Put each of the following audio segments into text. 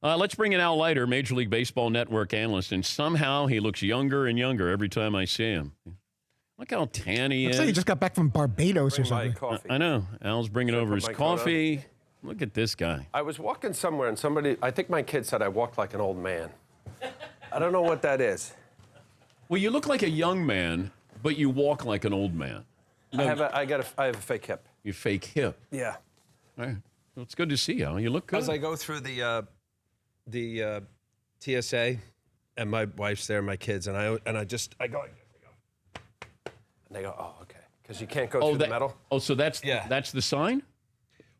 Let's bring in Al Leiter, Major League Baseball Network analyst, and somehow he looks younger and younger every time I see him. Look how tan he is. Looks like he just got back from Barbados or something. I know. Al's bringing over his coffee. Look at this guy. I was walking somewhere and I think my kid said I walked like an old man. I don't know what that is. Well, you look like a young man, but you walk like an old man. I have a fake hip. You fake hip. Yeah. All right. Well, it's good to see you. You look good. As I go through the TSA, and my wife's there, my kids, and I go like this. And they go, oh, okay, because you can't go through the metal. Oh, so that's the sign?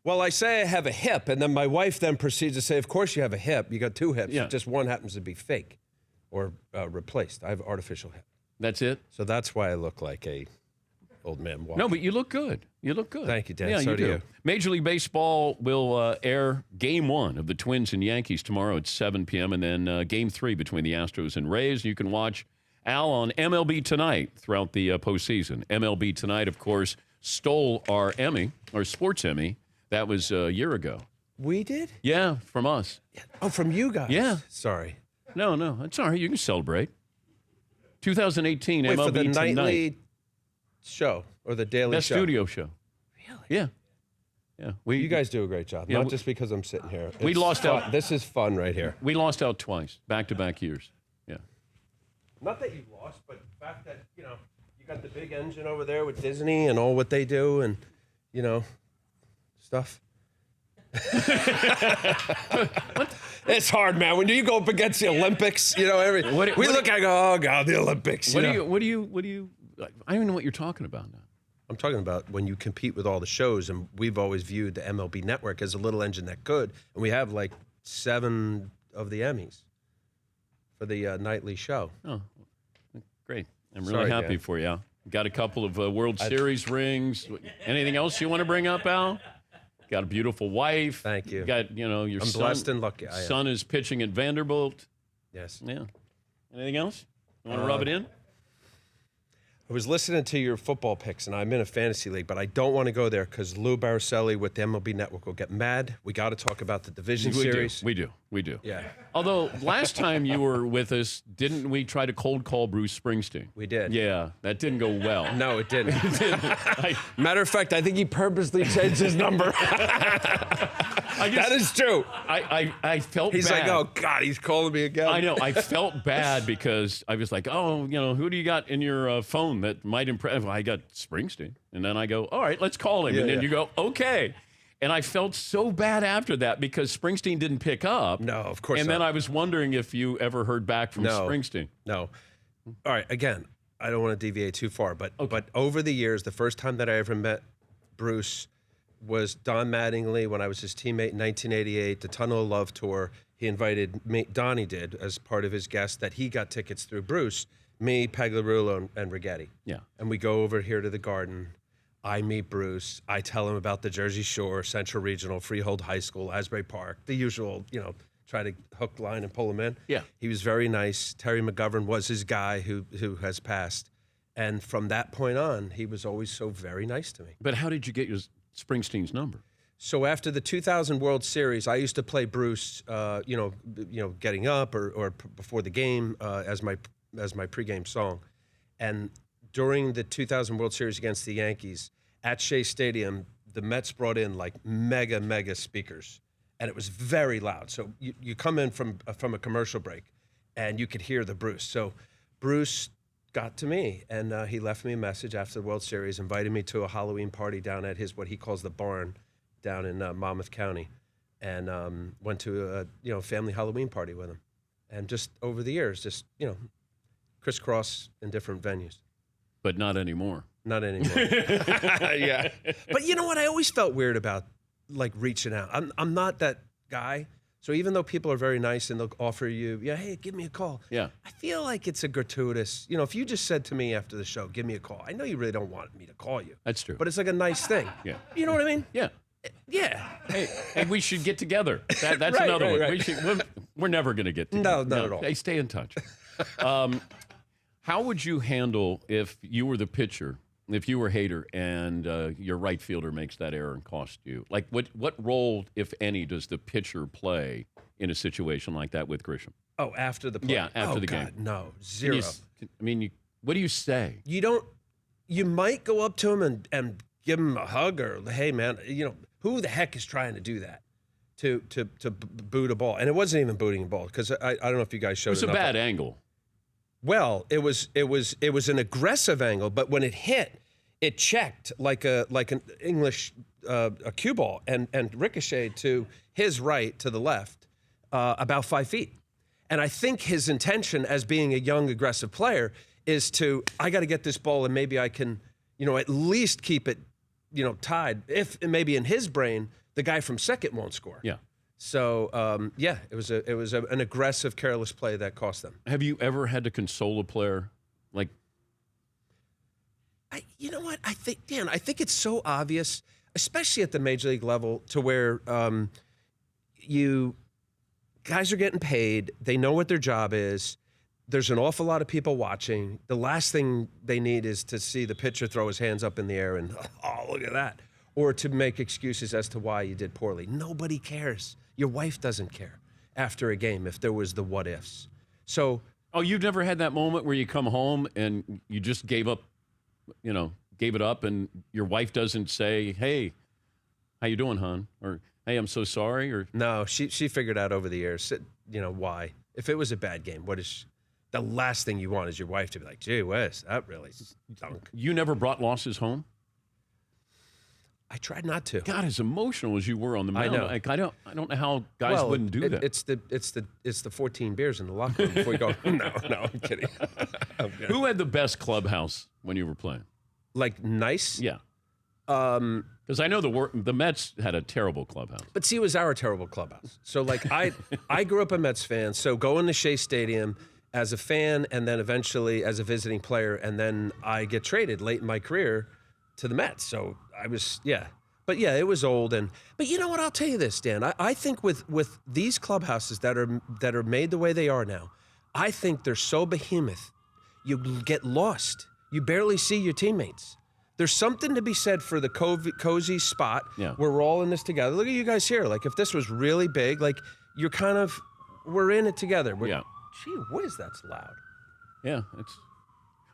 Well, I say I have a hip, and then my wife then proceeds to say, of course you have a hip. You got two hips. Yeah. Just one happens to be fake or replaced. I have artificial hip. That's it? So that's why I look like a old man walking. No, but you look good. You look good. Thank you, Dan. Yeah, So do you. Major League Baseball will air Game 1 of the Twins and Yankees tomorrow at 7 p.m., and then Game 3 between the Astros and Rays. You can watch Al on MLB Tonight throughout the postseason. MLB Tonight, of course, stole our Emmy, or Sports Emmy. That was a year ago. We did? Yeah, from us. Oh, from you guys? Yeah. Sorry. No, it's all right. You can celebrate. 2018 Wait, MLB for the Tonight. nightly show or the daily show? Studio show. Really? Yeah. Yeah. You guys do a great job. Yeah, Not just because I'm sitting here. We lost out. This is fun right here. We lost out twice, back-to-back years. Yeah. Not that you lost, but the fact that, you got the big engine over there with Disney and all what they do and, stuff. It's hard, man. When you go up against the Olympics, we look, I go, oh, God, the Olympics. What do you, I don't even know what you're talking about now. I'm talking about when you compete with all the shows, and we've always viewed the MLB Network as a little engine that could, and we have like 7 of the Emmys for the nightly show. Oh, great. I'm really happy for you, Al. Got a couple of World Series rings. Anything else you want to bring up, Al? Got a beautiful wife. Thank you. Got, your I'm son. blessed and lucky. Son is pitching at Vanderbilt. Yes. Yeah. Anything else? You want to rub it in? I was listening to your football picks, and I'm in a fantasy league, but I don't want to go there because Lou Baruselli with the MLB Network will get mad. We got to talk about the division series. We do. Yeah. Although last time you were with us, didn't we try to cold call Bruce Springsteen? We did. Yeah, that didn't go well. No, it didn't. Matter of fact, I think he purposely changed his number. That is true. I felt He's bad. like, oh, God, he's calling me again. I know. I felt bad because I was like, oh, who do you got in your phone that might impress? Well, I got Springsteen. And then I go, all right, let's call him. And then you go, okay. And I felt so bad after that because Springsteen didn't pick up. No, of course not. not. And then I was wondering if you ever heard back from Springsteen. No. All right, again, I don't want to deviate too far, but over the years, the first time that I ever met Bruce was Don Mattingly when I was his teammate in 1988, the Tunnel of Love tour. He invited me, Donnie did, as part of his guest, that he got tickets through Bruce, me, Pagliarulo, and Righetti. Yeah. And we go over here to the Garden. I meet Bruce. I tell him about the Jersey Shore, Central Regional, Freehold High School, Asbury Park, the usual, try to hook, line, and pull him in. Yeah. He was very nice. Terry McGovern was his guy who has passed. And from that point on, he was always so very nice to me. But how did you get Springsteen's number? So after the 2000 World Series, I used to play Bruce, getting up or before the game as my pregame song. And during the 2000 World Series against the Yankees at Shea Stadium, the Mets brought in like mega speakers, and it was very loud. So you come in from a commercial break, and you could hear the Bruce. So Bruce got to me, and he left me a message after the World Series, invited me to a Halloween party down at his, what he calls the barn, down in Monmouth County, and went to a family Halloween party with him, and just over the years, just crisscross in different venues. But not anymore. Not anymore. Yeah. But you know what? I always felt weird about like reaching out. I'm not that guy. So even though people are very nice and they'll offer you, hey, give me a call. Yeah. I feel like it's a gratuitous, if you just said to me after the show, give me a call. I know you really don't want me to call you. That's true. But it's like a nice thing. Yeah. You know what I mean? Yeah. Yeah. Hey, we should get together. That's Right, another one. right. We're never going to get together. No, not at all. Hey, stay in touch. How would you handle if you were the pitcher, if you were Hader, and your right fielder makes that error and costs you? Like, what role, if any, does the pitcher play in a situation like that with Grisham? Oh, after the play? Yeah, after the God, game. no, zero. What do you say? You don't. You might go up to him and give him a hug or, hey, man, who the heck is trying to do that? To boot a ball, and it wasn't even booting a ball because I don't know if you guys showed. It was a bad angle. Well, it was an aggressive angle, but when it hit, it checked like an English a cue ball and ricocheted to his right to the left about 5 feet. And I think his intention as being a young aggressive player is I got to get this ball and maybe I can at least keep it tied. If maybe in his brain the guy from second won't score. Yeah. So it was an aggressive, careless play that cost them. Have you ever had to console a player like? You know what? I think it's so obvious, especially at the major league level, to where guys are getting paid. They know what their job is. There's an awful lot of people watching. The last thing they need is to see the pitcher throw his hands up in the air and, oh, look at that. Or to make excuses as to why you did poorly. Nobody cares. Your wife doesn't care after a game if there was the what ifs. So. Oh, you've never had that moment where you come home and you just gave it up, and your wife doesn't say, "Hey, how you doing, hon?" Or, "Hey, I'm so sorry." Or no, she figured out over the years, why. If it was a bad game, the last thing you want is your wife to be like, "Gee whiz, that really stunk." You never brought losses home? I tried not to. God, as emotional as you were on the mound, I know. I don't know how guys wouldn't do that. It's the 14 beers in the locker room before you go. No, I'm kidding. Who had the best clubhouse when you were playing? Like nice? Yeah. Because I know the Mets had a terrible clubhouse. But see, it was our terrible clubhouse. So like I grew up a Mets fan, so going to Shea Stadium as a fan and then eventually as a visiting player, and then I get traded late in my career to the Mets. So I was, But yeah, it was old. But you know what? I'll tell you this, Dan. I think with these clubhouses that are made the way they are now, I think they're so behemoth, you get lost. You barely see your teammates. There's something to be said for the cozy spot where we're all in this together. Look at you guys here. Like if this was really big, like we're in it together. Gee whiz, that's loud. Yeah,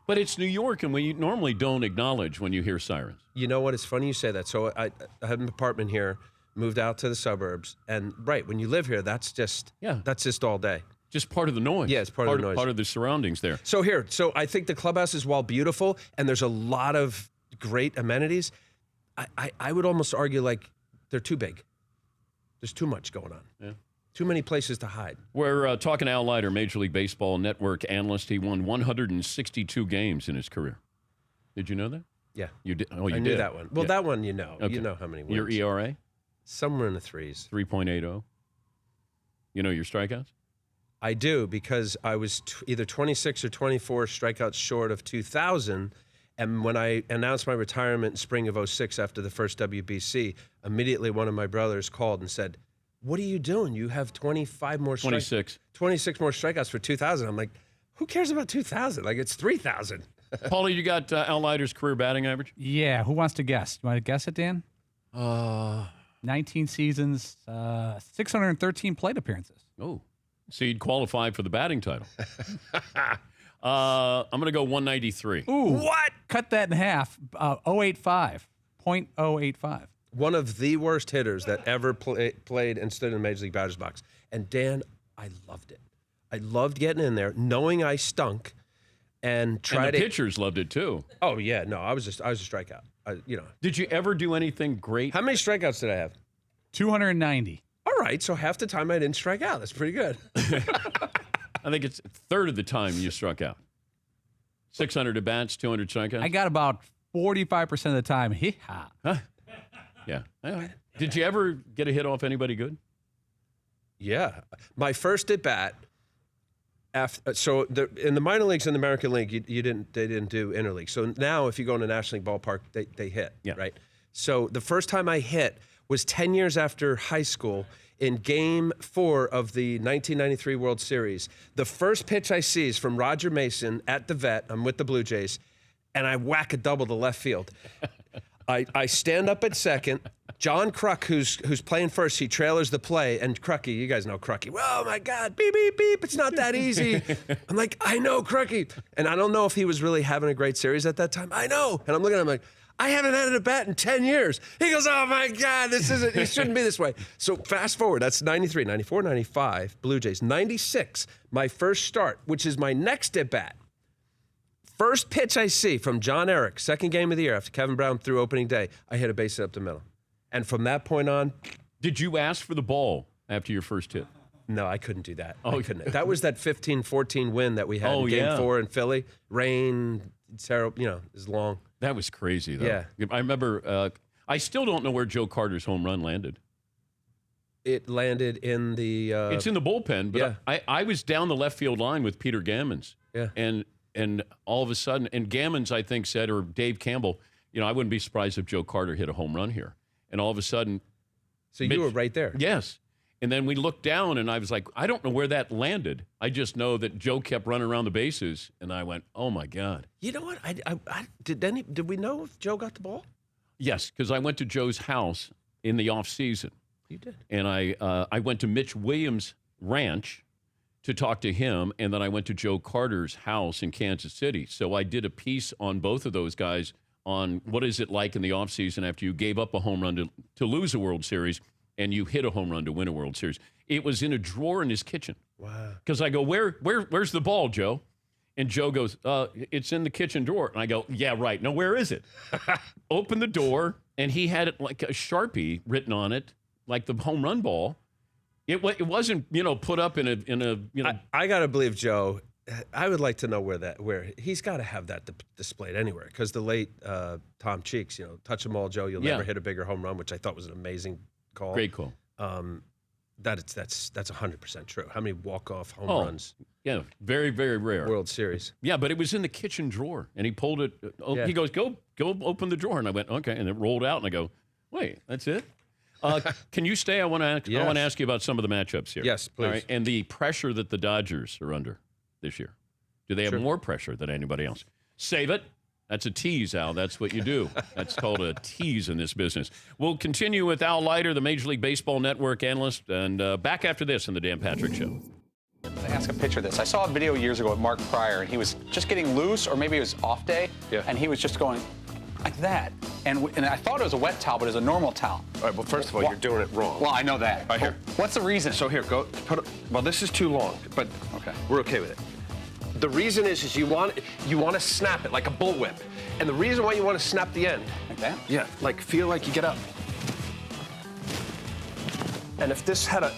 but it's New York, and we normally don't acknowledge when you hear sirens. You know what? It's funny you say that. So I had an apartment here, moved out to the suburbs, and when you live here, that's just all day. Just part of the noise. Yeah, it's part of the noise. Part of the surroundings there. So I think the clubhouse is, while beautiful, and there's a lot of great amenities, I would almost argue like they're too big. There's too much going on. Yeah. Too many places to hide. We're talking to Al Leiter, Major League Baseball network analyst. He won 162 games in his career. Did you know that? Yeah. You did? Oh, you I did? knew that one. Well, that one Okay. You know how many wins. Your ERA? Somewhere in the threes. 3.80. You know your strikeouts? I do, because I was either 26 or 24 strikeouts short of 2,000. And when I announced my retirement in spring of 06 after the first WBC, immediately one of my brothers called and said, "What are you doing? You have 25 more 26 more strikeouts for 2,000. I'm like, who cares about 2,000? Like, it's 3,000. Paulie, you got Al Leiter's career batting average? Yeah. Who wants to guess? You want to guess it, Dan? 19 seasons, 613 plate appearances. Oh, so you'd qualify for the batting title. I'm going to go 193. Ooh. What? Cut that in half. 085. .085. One of the worst hitters that ever played and stood in the Major League batter's box. And Dan, I loved it. I loved getting in there, knowing I stunk, and the pitchers loved it too. Oh yeah, no, I was a strikeout. Did you ever do anything great? How many strikeouts did I have? 290. All right, so half the time I didn't strike out. That's pretty good. I think it's a third of the time you struck out. 600 at bats, 200 strikeouts. I got about 45% of the time. Hee-ha. Huh? Yeah. Did you ever get a hit off anybody good? Yeah, my first at bat. In the minor leagues in the American League, they didn't do interleague. So now, if you go in a National League ballpark, they hit. Yeah. Right. So the first time I hit was 10 years after high school in Game 4 of the 1993 World Series. The first pitch I see is from Roger Mason at the Vet. I'm with the Blue Jays, and I whack a double to left field. I stand up at second. John Kruk, who's playing first, he trailers the play, and Krucky, you guys know Krucky. Oh my God, beep, beep, beep, it's not that easy. I'm like, I know, Krucky. And I don't know if he was really having a great series at that time. I know. And I'm looking at him like, I haven't had a bat in 10 years. He goes, oh my God, it shouldn't be this way. So fast forward, that's 93, 94, 95, Blue Jays. 96, my first start, which is my next at bat. First pitch I see from John Eric, second game of the year after Kevin Brown threw opening day, I hit a base hit up the middle. And from that point on. Did you ask for the ball after your first hit? No, I couldn't do that. I couldn't. That was that 15-14 win that we had in Game 4 in Philly. Rain, terrible, it was long. That was crazy, though. Yeah. I remember, I still don't know where Joe Carter's home run landed. It landed in the... it's in the bullpen, but I was down the left field line with Peter Gammons. Yeah. And all of a sudden, and Gammons, I think, said, or Dave Campbell, I wouldn't be surprised if Joe Carter hit a home run here. And all of a sudden... So you were right there. Yes. And then we looked down, and I was like, I don't know where that landed. I just know that Joe kept running around the bases, and I went, oh, my God. You know what? Did we know if Joe got the ball? Yes, because I went to Joe's house in the off-season. You did. And I went to Mitch Williams' ranch to talk to him, and then I went to Joe Carter's house in Kansas City. So I did a piece on both of those guys on what is it like in the offseason after you gave up a home run to lose a World Series and you hit a home run to win a World Series. It was in a drawer in his kitchen. Wow. Because I go, where's the ball, Joe? And Joe goes, it's in the kitchen drawer. And I go, yeah, right. No, where is it? Open the door, and he had it like a Sharpie written on it, like the home run ball. It wasn't, put up in a. I got to believe Joe. I would like to know where he's got to have that displayed anywhere, because the late Tom Cheeks, touch them all, Joe. You'll never hit a bigger home run, which I thought was an amazing call. Great call. That's 100% true. How many walk-off home runs? Yeah, very, very rare. World Series. Yeah, but it was in the kitchen drawer, and he pulled it. He goes, go open the drawer, and I went, okay, and it rolled out, and I go, wait, that's it. Can you stay? I want to ask you about some of the matchups here. Yes, please. All right, and the pressure that the Dodgers are under this year. Do they have more pressure than anybody else? Save it. That's a tease, Al. That's what you do. That's called a tease in this business. We'll continue with Al Leiter, the Major League Baseball Network analyst, and back after this in the Dan Patrick Show. I ask a pitcher this. I saw a video years ago of Mark Pryor, and he was just getting loose, or maybe it was off day, and he was just going like that. And I thought it was a wet towel, but it was a normal towel. All right, well, first of all, you're doing it wrong. Well, I know that. Right here. What's the reason? So here, well, this is too long, but we're okay with it. The reason is you want to snap it like a bullwhip. And the reason why you want to snap the end. Like that? Yeah, feel like you get up. And if this had a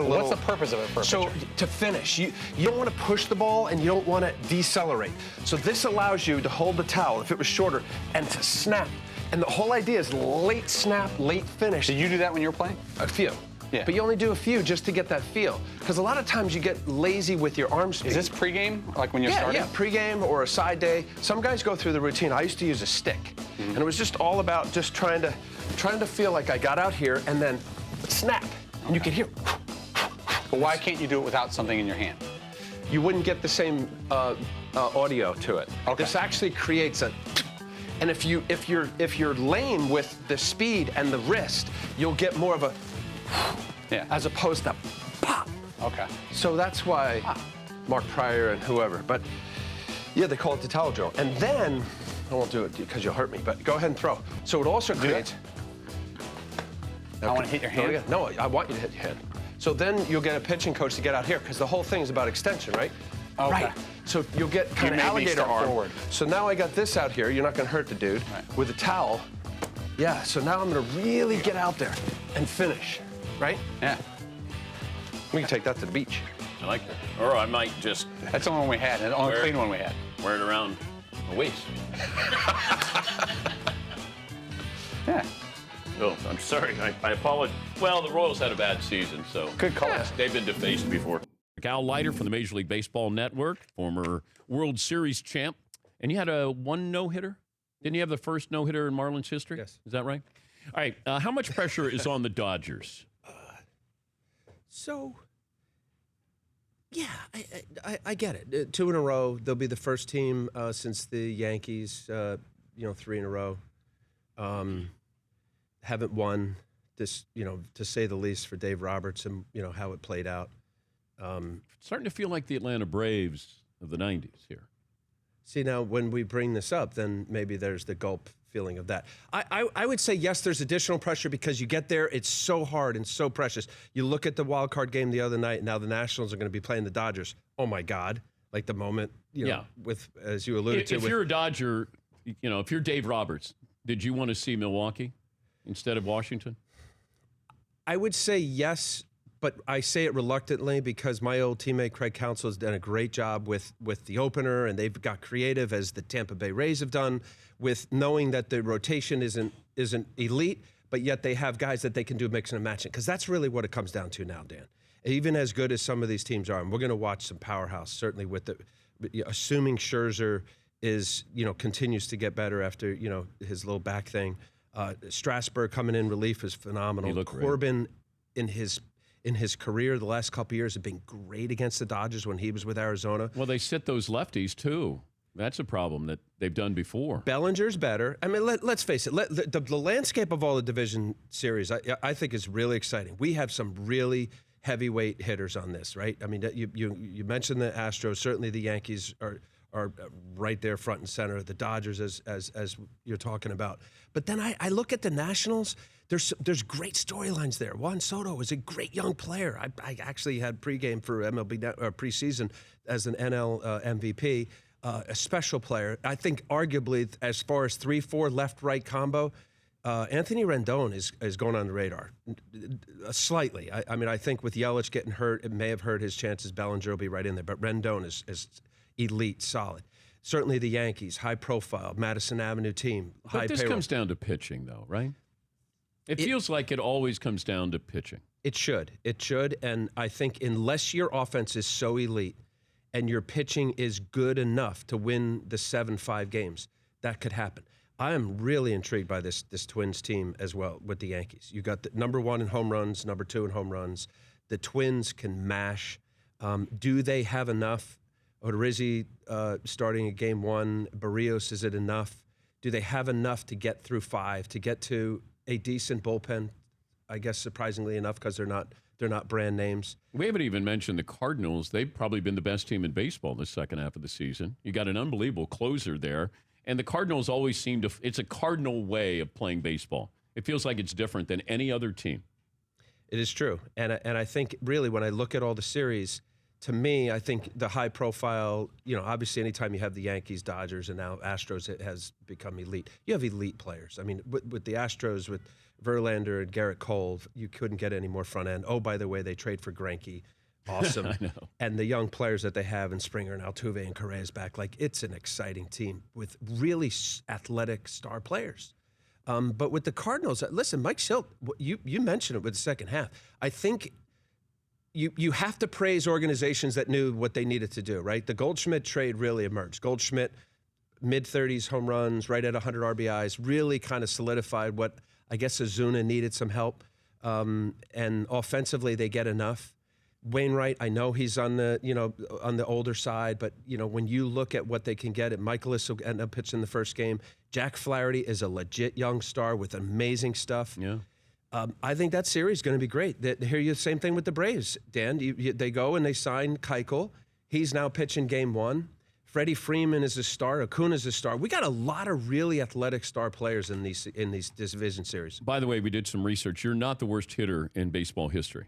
little... What's the purpose of it for a So pitcher? to finish, you don't want to push the ball and you don't want to decelerate. So this allows you to hold the towel, if it was shorter, and to snap. And the whole idea is late snap, late finish. Did you do that when you were playing? A few. Yeah. But you only do a few just to get that feel. Because a lot of times you get lazy with your arm speed. Is this pregame, like when you're starting? Yeah, pregame or a side day. Some guys go through the routine. I used to use a stick. And it was just all about just trying to feel like I got out here and then snap. And you could hear. But why can't you do it without something in your hand? You wouldn't get the same audio to it. Okay. This actually creates a. And if you're lame with the speed and the wrist, you'll get more of a. As opposed to pop. Okay. So that's why Mark Pryor and whoever. But yeah, they call it the towel drill. And then I won't do it because you'll hurt me. But go ahead and throw. So it also creates. I want to hit your hand? No, I want you to hit your hand. So then you'll get a pitching coach to get out here, because the whole thing is about extension, right? Okay. Right. So you'll get kind of alligator arm. Forward. So now I got this out here. You're not going to hurt the dude. Right. With a towel. Yeah, so now I'm going to really get out there and finish, right? Yeah. We can take that to the beach. I like that. Or I might just That's the only one we had, the only clean one we had. wear it around my waist. Yeah. Oh, I'm sorry. I apologize. Well, the Royals had a bad season, so. Good call. They've been defaced before. Al Leiter from the Major League Baseball Network, former World Series champ. And you had one no-hitter? Didn't you have the first no-hitter in Marlins history? Yes. Is that right? All right. How much pressure is on the Dodgers? So, yeah, I get it. 2 in a row. They'll be the first team since the Yankees, 3 in a row. Haven't won this, to say the least, for Dave Roberts and how it played out. Starting to feel like the Atlanta Braves of the 90s here. See, now when we bring this up, then maybe there's the gulp feeling of that. I would say, yes, there's additional pressure because you get there, it's so hard and so precious. You look at the wild card game the other night, now the Nationals are going to be playing the Dodgers. Oh, my God. Like the moment, with, as you alluded to. If you're a Dodger, if you're Dave Roberts, did you want to see Milwaukee instead of Washington? I would say yes, but I say it reluctantly because my old teammate Craig Counsell has done a great job with the opener, and they've got creative, as the Tampa Bay Rays have done, with knowing that the rotation isn't elite, but yet they have guys that they can do mixing and matching, because that's really what it comes down to now, Dan. Even as good as some of these teams are, and we're going to watch some powerhouse, certainly with assuming Scherzer continues to get better after, his little back thing. Strasburg coming in relief is phenomenal. Corbin in his career the last couple of years have been great against the Dodgers when he was with Arizona. Well, they sit those lefties too. That's a problem that they've done before. Bellinger's better. I mean, let's face it. The landscape of all the division series, I think, is really exciting. We have some really heavyweight hitters on this, right? I mean, you mentioned the Astros. Certainly, the Yankees are right there front and center. The Dodgers, as you're talking about. But then I look at the Nationals. There's great storylines there. Juan Soto is a great young player. I actually had pregame for MLB preseason as an NL MVP. A special player. I think arguably, as far as 3-4 left-right combo, Anthony Rendon is going on the radar slightly. I mean, I think with Yelich getting hurt, it may have hurt his chances. Bellinger will be right in there, but Rendon is elite, solid. Certainly the Yankees, high profile, Madison Avenue team, high But this payroll. comes down to pitching, though, right? It feels like it always comes down to pitching. It should, and I think unless your offense is so elite and your pitching is good enough to win the 7-5 games, that could happen. I am really intrigued by this Twins team as well with the Yankees. You got the number 1 in home runs, number 2 in home runs. The Twins can mash. Do they have enough? Odorizzi starting at game 1. Barrios, is it enough? Do they have enough to get through 5, to get to a decent bullpen? I guess surprisingly enough, because they're not brand names. We haven't even mentioned the Cardinals. They've probably been the best team in baseball in the second half of the season. You got an unbelievable closer there. And the Cardinals always seem to – it's a Cardinal way of playing baseball. It feels like it's different than any other team. It is true. And I think really when I look at all the series, to me, I think the high profile, obviously anytime you have the Yankees, Dodgers, and now Astros, it has become elite. You have elite players. I mean, with the Astros, with Verlander and Garrett Cole, you couldn't get any more front end. Oh, by the way, they trade for Greinke. Awesome. I know. And the young players that they have in Springer and Altuve and Correa's back, like it's an exciting team with really athletic star players. But with the Cardinals, listen, Mike Shildt, you mentioned it with the second half. I think you have to praise organizations that knew what they needed to do, right? The Goldschmidt trade really emerged. Goldschmidt, mid-30s home runs, right at 100 RBIs, really kind of solidified what I guess Ozuna needed some help. And offensively, they get enough. Wainwright, I know he's on the older side, but when you look at what they can get, Michaelis will end up pitching the first game. Jack Flaherty is a legit young star with amazing stuff. Yeah. I think that series is going to be great. Here, the same thing with the Braves, Dan. They go and they sign Keuchel. He's now pitching game 1. Freddie Freeman is a star. Acuna's a star. We got a lot of really athletic star players in this division series. By the way, we did some research. You're not the worst hitter in baseball history.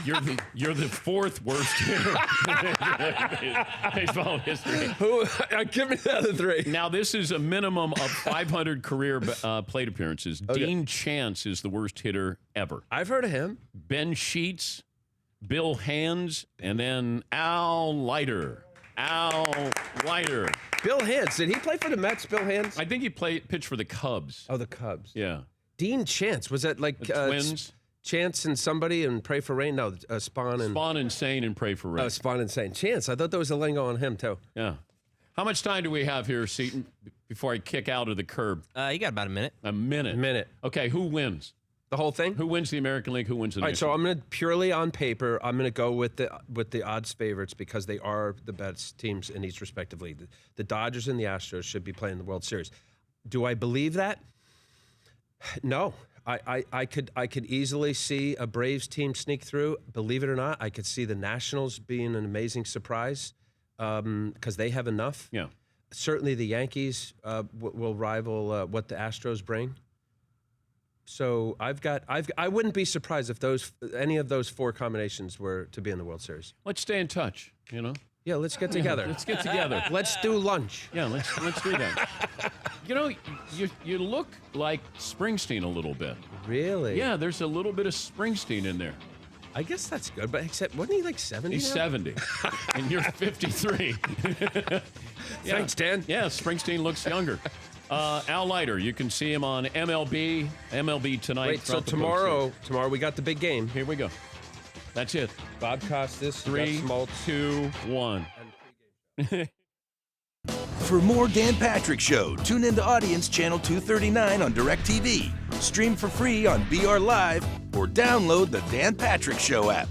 You're the 4th worst hitter in baseball history. Give me the other 3. Now, this is a minimum of 500 career plate appearances. Okay. Dean Chance is the worst hitter ever. I've heard of him. Ben Sheets, Bill Hands, and then Al Leiter. Bill Hands. Did he play for the Mets, Bill Hands? I think he pitched for the Cubs. Oh, the Cubs. Yeah. Dean Chance. Was that like The Twins. Chance and somebody and Pray for Rain? No, Spawn and... Spawn Insane and Pray for Rain. Oh, Spawn Insane. Chance. I thought there was a lingo on him, too. Yeah. How much time do we have here, Seton, before I kick out of the curb? You got about a minute. A minute. Okay, who wins? The whole thing? Who wins the American League? Who wins the All right, National so I'm going to purely on paper, I'm going to go with the odds favorites because they are the best teams in each respective league. The Dodgers and the Astros should be playing the World Series. Do I believe that? No. I could easily see a Braves team sneak through. Believe it or not, I could see the Nationals being an amazing surprise because they have enough. Yeah. Certainly the Yankees will rival what the Astros bring. So I wouldn't be surprised if any of those 4 combinations were to be in the World Series. Let's stay in touch, Yeah, let's get together. Let's get together. Let's do lunch. Yeah, let's do that. You look like Springsteen a little bit. Really? Yeah, there's a little bit of Springsteen in there. I guess that's good, but except wasn't he like 70 He's now? 70, and you're 53. Thanks, Dan. Yeah, Springsteen looks younger. Al Leiter, you can see him on MLB tonight. Wait, so throughout the tomorrow we got the big game. Here we go. That's it. Bob Costas, 3, Gus Maltz, 2, 1. For more Dan Patrick Show, tune into Audience Channel 239 on DirecTV. Stream for free on BR Live or download the Dan Patrick Show app.